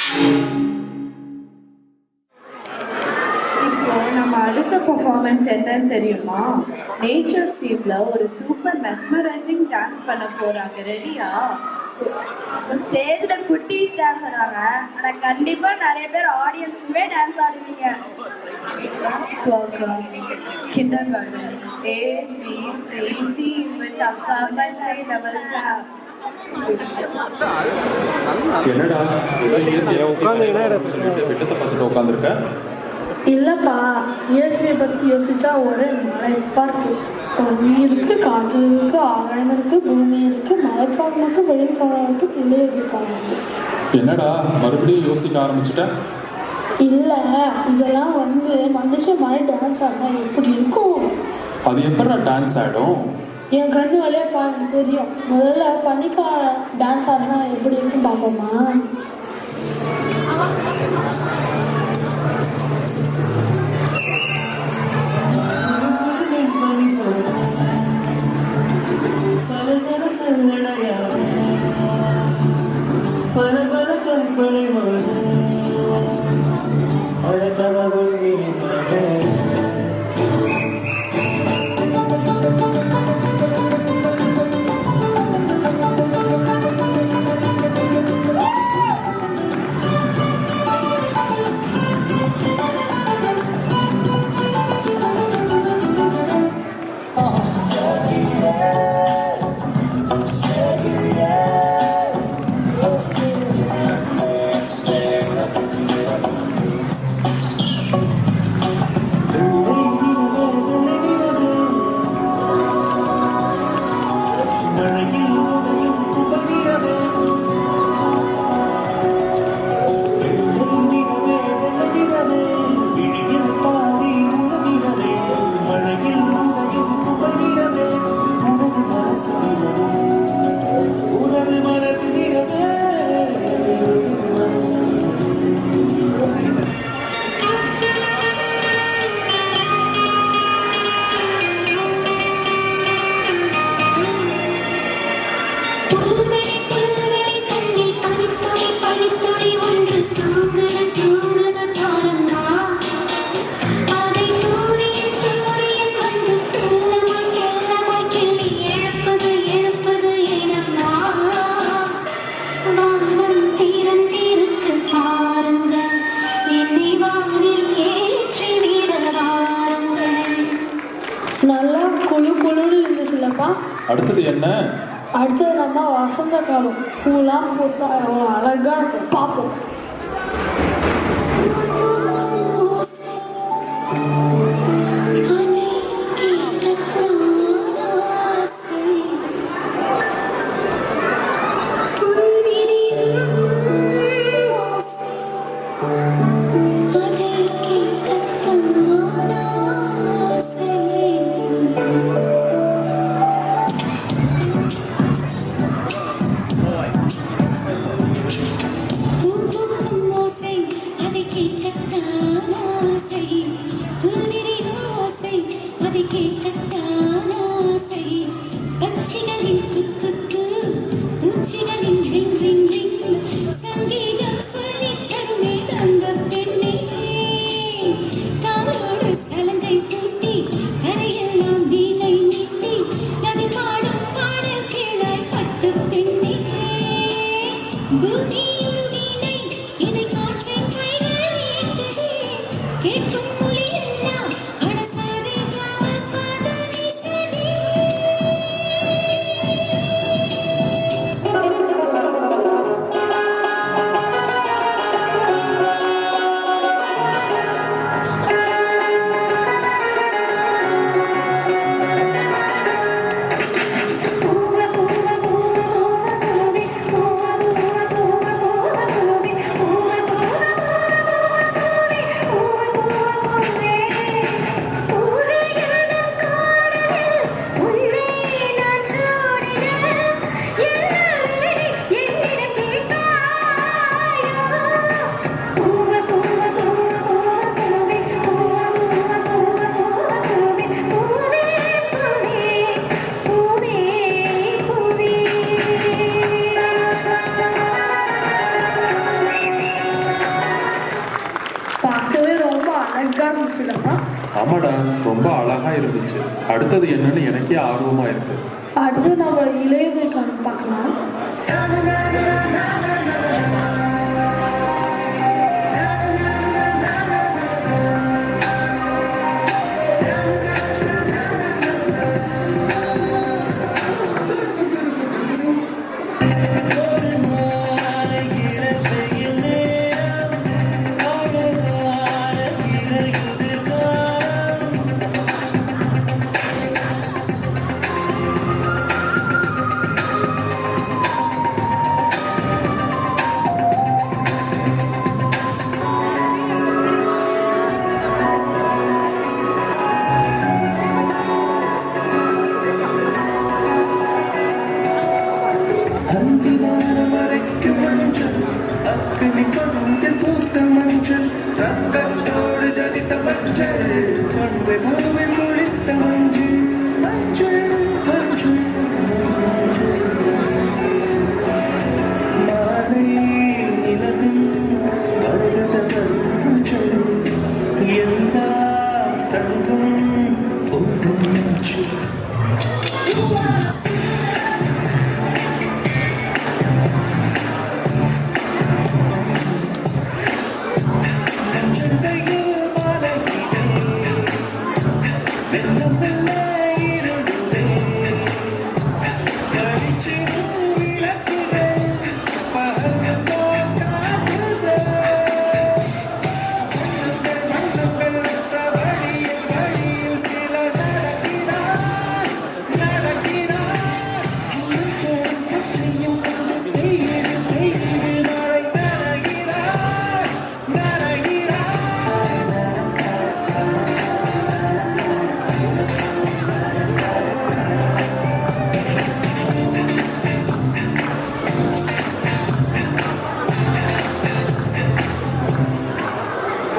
இப்போ நம்ம அடுத்த பெர்ஃபார்மன்ஸ் என்னன்னு தெரியுமா? நேச்சர் தீவ்ல ஒரு சூப்பர் மெஸ்மரைசிங் டான்ஸ் பண்ண போறாங்க. ரெடியா? ஸ்டேஜ்ல குட்டீஸ் டான்ஸ் ஆடுறாங்க. ஆனா கண்டிப்பா நிறைய பேர் ஆடியன்ஸ்க்குமே dance ஆடுவீங்க. Welcome, kindergarten A, B, C, D with Akka country level class. என்னடா ஏதோ இயற்கையாக உட்காந்து சொல்லிட்டு விட்டத்தை பார்த்துட்டு உட்காந்துருக்க. இல்லைப்பா, இயற்கையை பற்றி யோசிச்சா ஒரே மலைப்பாக இருக்கு. ஒரு நீர் இருக்கு, காற்று இருக்கு, ஆகாயம் இருக்கு, பூமி இருக்கு, மழைக்காலம் இருக்கு, வெயில் காலம் இருக்கு, இளையர் காலம் இருக்கு. என்னடா மறுபடியும் யோசிக்க ஆரம்பிச்சுட்ட? இல்லை, இதெல்லாம் மனுஷன் மாதிரி டான்ஸ் ஆடினா எப்படி இருக்கும்? அது எப்படா டான்ஸ் ஆடும்? என் கண்ணு வழியாக பாருங்க தெரியும். முதல்ல பனிக்கால டான்ஸ் ஆடினா எப்படி இருக்கும் பார்ப்போமா? நல்லா குழு குழுன்னு இருந்துச்சுல்லப்பா. அடுத்தது என்ன? அடுத்தது நம்ம வசந்த காலம் பூலாம் போட்டா எவ்வளோ அழகாக இருக்கும் பார்ப்போம். ஆமாடா, ரொம்ப அழகா இருந்துச்சு. அடுத்தது என்னன்னு எனக்கே ஆர்வமா இருக்கு. அடுத்து நம்ம இளையதற்கான பார்க்கலாம்.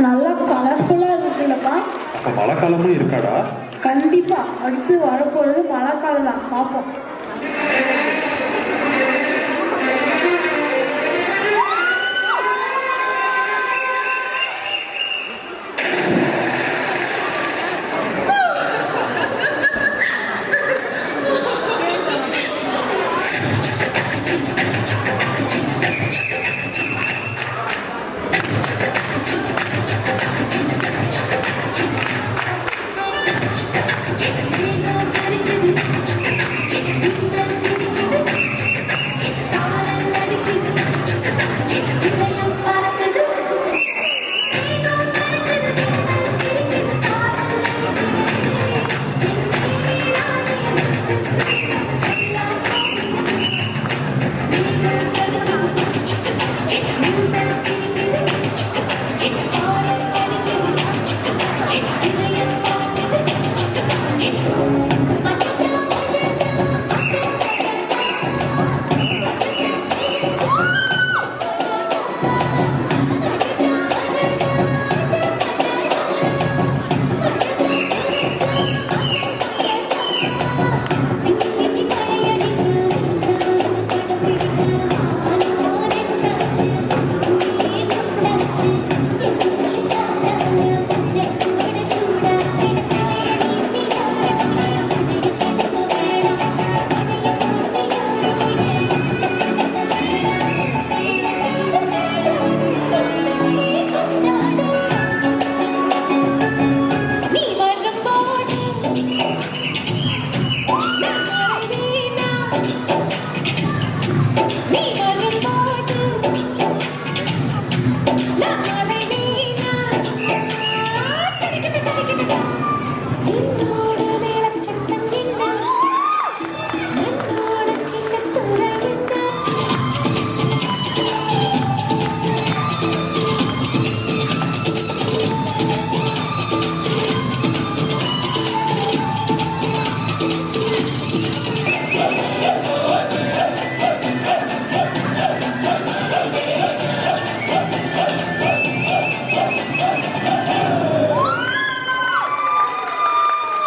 நல்லா கலர்ஃபுல்லா இருக்குல்லப்பா. அப்ப மழை காலமும் இருக்காடா? கண்டிப்பா அடுத்து வரப்போறது மழை காலம் தான், பார்ப்போம்.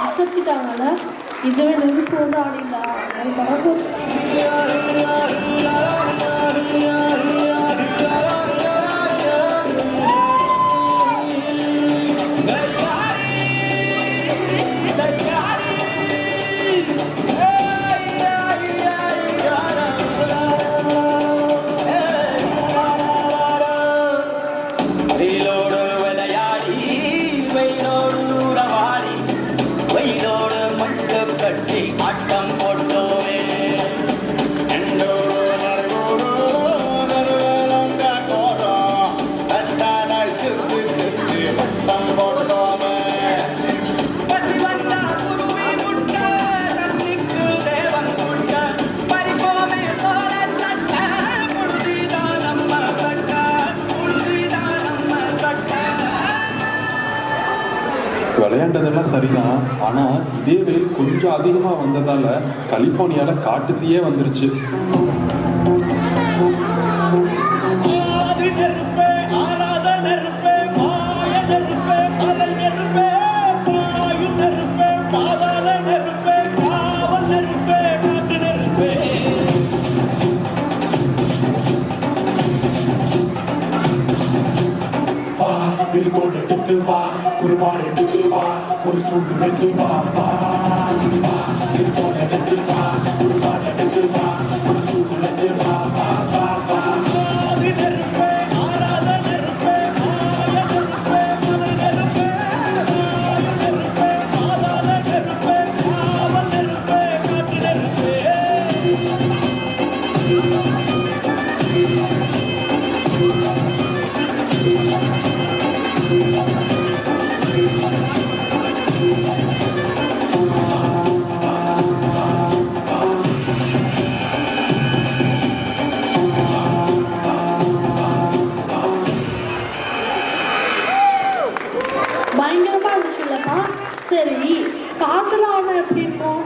அசத்திட்டாங்கல்ல, இதுவே நெருப்பு வந்து ஆடிங்களா அது பறக்கும். விளையாண்டதெல்லாம் சரிதான், ஆனா இதே வெயில் கொஞ்சம் அதிகமா வந்ததால கலிபோர்னியால காட்டுத்தீயே வந்துருச்சு. எடுத்து வா, குருவான் எடுத்து வா, ஒரு சூடு எடுத்து வா, எடுத்து வா, குருவான் எடுத்து வா, ஒரு சூடு எடுத்து வா, பயங்கரமா இருந்துச்சு இல்லப்பா. சரி, காத்துல ஆனா எப்படி இருக்கும்?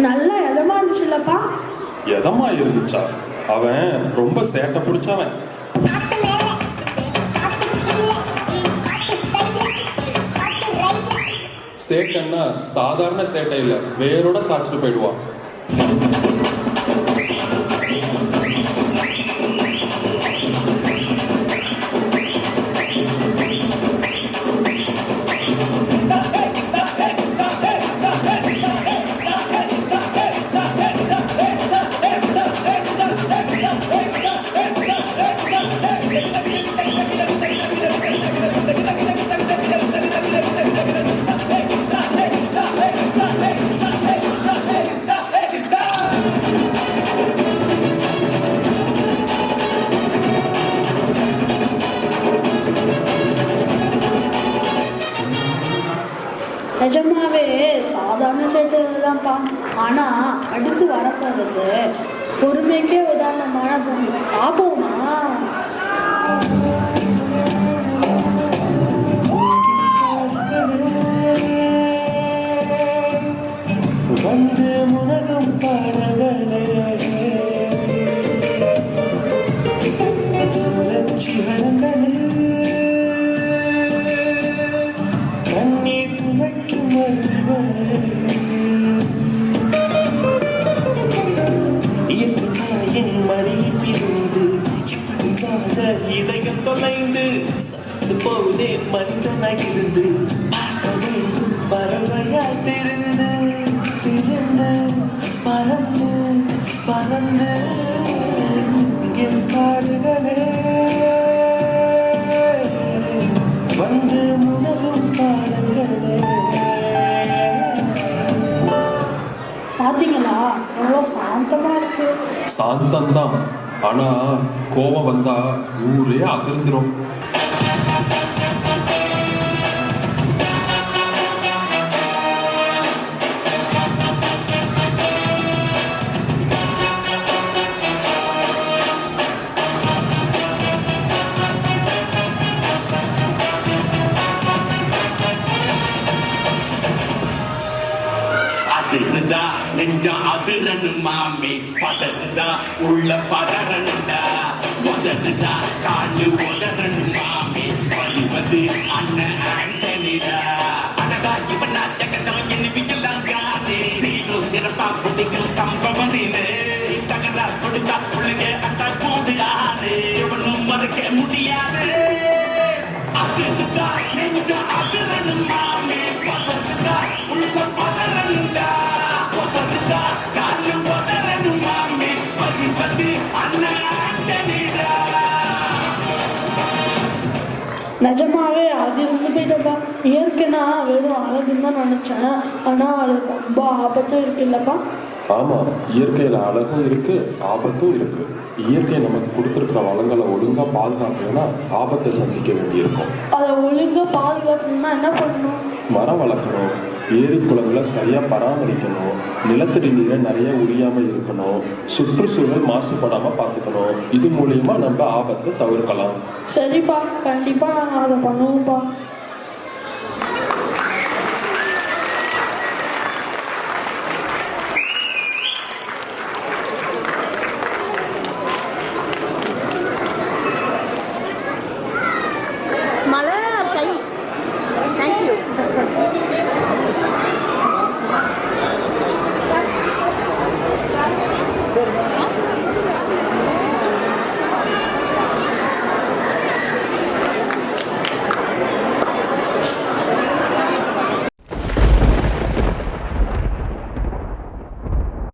நல்லா எதமா இருந்துச்சுல்லப்பா. எதமா இருந்துச்சா? அவன் ரொம்ப சேட்டை பிடிச்சவன். சேட்டைன்னா சாதாரண சேட்டை இல்ல, வேரோட சாச்சிட்டு போயிடுவான். நிஜமாவே சாதாரண சேட்டைதான்ப்பா. ஆனா அடுத்து வரப்போறது பொறுமைக்கே உதாரணமான பூமி. பாப்போமா? வந்து முனகும் பாடல்களே கண்ணீர் துளைக்கும் இயற்கையின் மடியில் பிரிந்து இப்படி வாழ இதயம் தொலைந்து போதே மனிதனாய் இருந்து பார்க்க வேண்டும் பறவையாய் திரிந்து திரிந்து பறந்து பறந்து என் காடுகளே வந்து முனகும் பாடல்களே. பாத்தீங்களா எவ்வளோ சாந்தமா இருக்கு. சாந்தம்தான், ஆனா கோபம் வந்தா ஊரே அதிர்ந்துரும். அதிருதா நெஞ்சம் அதிரணும் மாமே பதறுதா உள்ள பதறனுடா உதறுதா காலு உதறணும் மாமே வருவது அண்ணன் ஆண்டனிடா அடடா இவன் ஜகதம் என்னவியெல்லாம் காணே சீரும் சிறப்பா பிடிக்கும் சம்பவம் சீனே தகரா கொடுத்தா பிள்ளைங்க அட்டா போடுறானே இவனும் மறைக்க முடியாது அதிருதா நெஞ்சம் அதிரணும் மாமே பதறுதா உள்ள பதறனுடா உதறுதா காலு உதறணும் மாமே வருவது அண்ணன் ஆண்டனிடா நிஜமாவே அது இருந்து போயிட்டப்பா. இயற்கைனா வெறும் அழகுன்னு தான் நினச்சேன், ஆனால் அது ரொம்ப ஆபத்தும் இருக்குல்லப்பா. ஆமாம், இயற்கையில் அழகும் இருக்கு, ஆபத்தும் இருக்கு. இயற்கை நமக்கு கொடுத்துருக்கிற வளங்களை ஒழுங்காக பாதுகாக்கலைன்னா ஆபத்தை சந்திக்க வேண்டியிருக்கும். அதை ஒழுங்காக பாதுகாக்கணும்னா என்ன பண்ணணும்? மரம் வளர்க்கணும், ஏரி குளங்களை சரியாக பராமரிக்கணும், நிலத்தடி நீரை நிறைய உரியாமல் இருக்கணும், சுற்றுச்சூழல் மாசுபடாமல் பார்த்துக்கணும். இது மூலியமா நம்ம ஆபத்தை தவிர்க்கலாம். சரிப்பா, கண்டிப்பாக நாங்கள் அதை பண்ணுவோம்ப்பா.